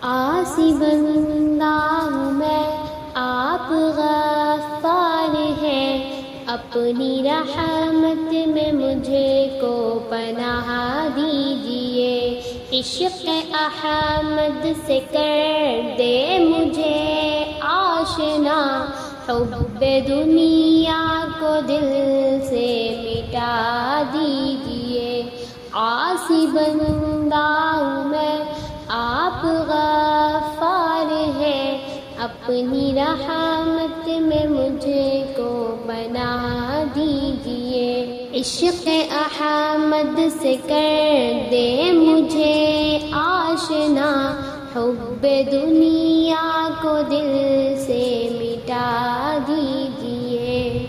عاصی بندہ ہوں میں، آپ غفار ہیں، اپنی رحمت میں مجھے کو پناہ دیجئے۔ عشق احمد سے کر دے مجھے آشنا، حب دنیا کو دل سے مٹا دیجئے۔ عاصی بندہ ہوں میں، آپ غفار ہیں، اپنی رحمت میں مجھے کو پناہ دیجئے۔ عشق احمد سے کر دے مجھے آشنا، حب دنیا کو دل سے مٹا دیجئے۔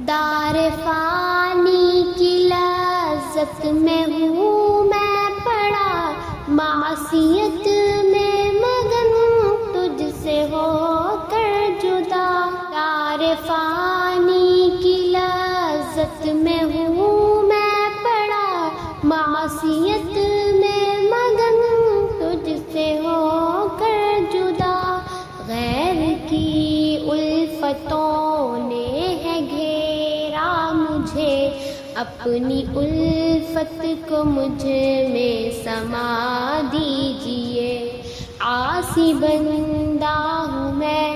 دار فانی کی لذت میں ہوں میں پڑا، معصیت میں مگن تجھ سے ہو کر جدا۔ دار فانی کی لذت میں ہوں میں پڑا، معصیت میں مگن تجھ سے ہو کر جدا۔ غیر کی الفتوں نے ہے گھیرا مجھے، اپنی الفت کو مجھ میں سما دیجئے۔ عاصی بندہ ہوں میں،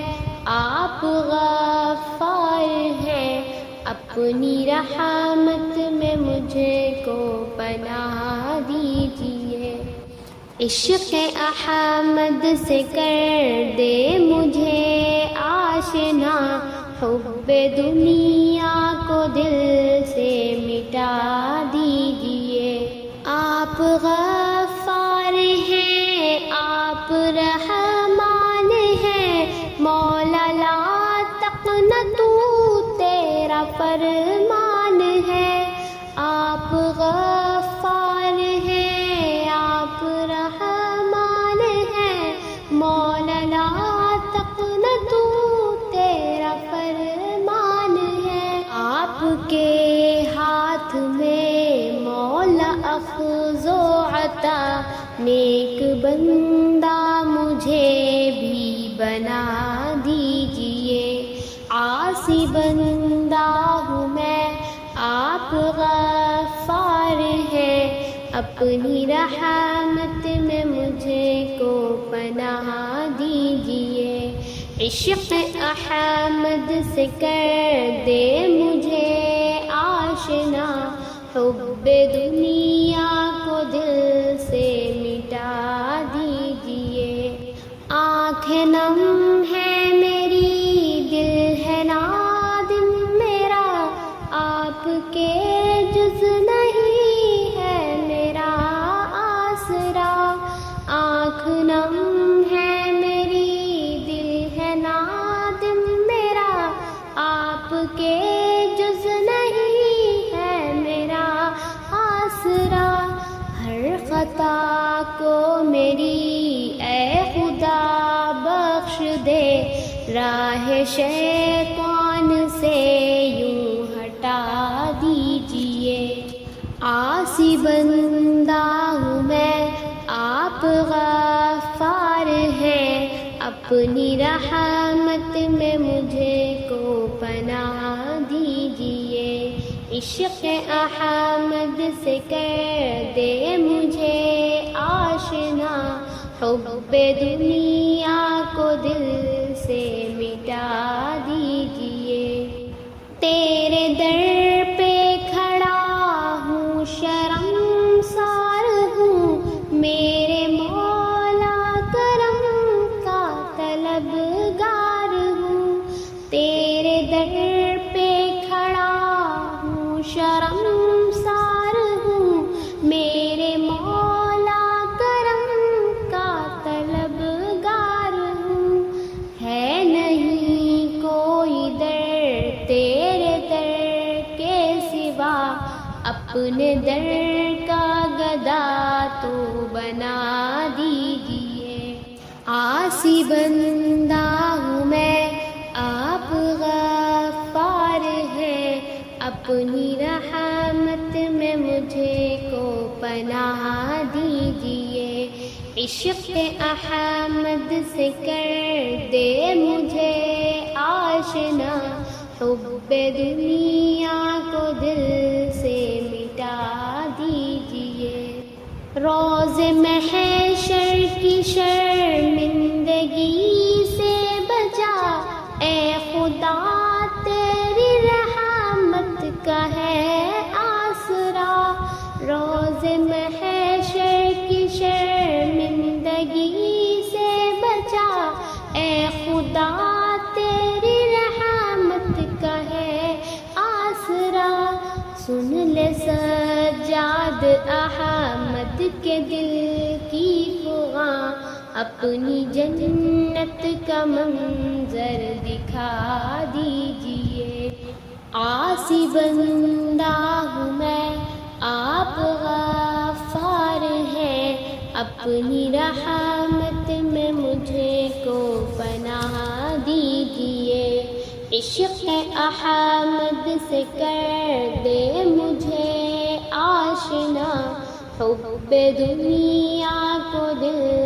آپ غفار ہیں، اپنی رحمت میں مجھے کو پناہ دیجئے۔ عشق احمد سے کر دے مجھے آشنا، حب دنیا کو دل سے مٹا دیجئے۔ آپ غفار ہیں، آپ رحمان ہیں، مولا لا تقنطوا تیرا فرمان ہے۔ آپ غفار ہیں، آپ رحمان ہیں، مولا لا تقنطوا تیرا فرمان ہے۔ آپ کے ہاتھ میں مولا اخذ و عطا، نیک بندہ مجھے بھی بنا دیجئے۔ عاصی بندہ ہوں میں، آپ غفار ہیں، اپنی رحمت میں مجھے کو پناہ دیجئے۔ عشق احمد سے کر دے مجھے آشنا، حب دنیا کو دل سے مٹا دیجئے۔ آنکھیں نم ہے میری، دل ہے نادم میرا، آپ کے جز نہیں ہے میرا آسرا۔ آنکھ نم ہے میری، دل ہے نادم میرا، آپ کے جز نہیں ہے میرا آسرا۔ ہر خطا کو میری اے خدا بخش دے، راہ شیطان سے یوں ہٹا دیجئے۔ عاصی بندہ ہوں میں، آپ غفار ہیں، اپنی رحمت میں مجھے کو پناہ دیجئے۔ عشق احمد سے کر دے مجھے آشنا، حب دنیا کو دل سے مٹا دیجئے۔ تیرے در پہ کھڑا ہوں، شرمسار ہوں، میرے مولا کرم کا طلبگار ہوں۔ تیرے در پہ کھڑا ہوں، شرمسار ہوں، میرے مولا کرم کا طلبگار ہوں۔ ہے نہیں کوئی در تیرے در کے سوا، اپنے در کا گدا تو بنا دیجئے۔ عاصی بندہ ہوں میں، آپ غفار ہیں، اپنی رحمت میں مجھے کو پناہ دیجئے۔ عشق احمد سے کر دے مجھے آشنا، حب دنیا کو دل سے مٹا دیجئے، روز محشر کی شرمندگی سے بچا، اے خدا تیری رحمت کا ہے آسرا، روز محشر کی شرمندگی سے بچا، اے خدا تیری رحمت کا ہے آسرا، سن لے سجاد احمد کے دل کی فغاں، اپنی جنت کا منظر دکھا دیجئے، عاصی بندہ ہوں میں آپ غفار ہیں، اپنی رحمت میں مجھے کو پناہ دیجئے، عشق احمد سے کر دے مجھے آشنا، حب دنیا کو دل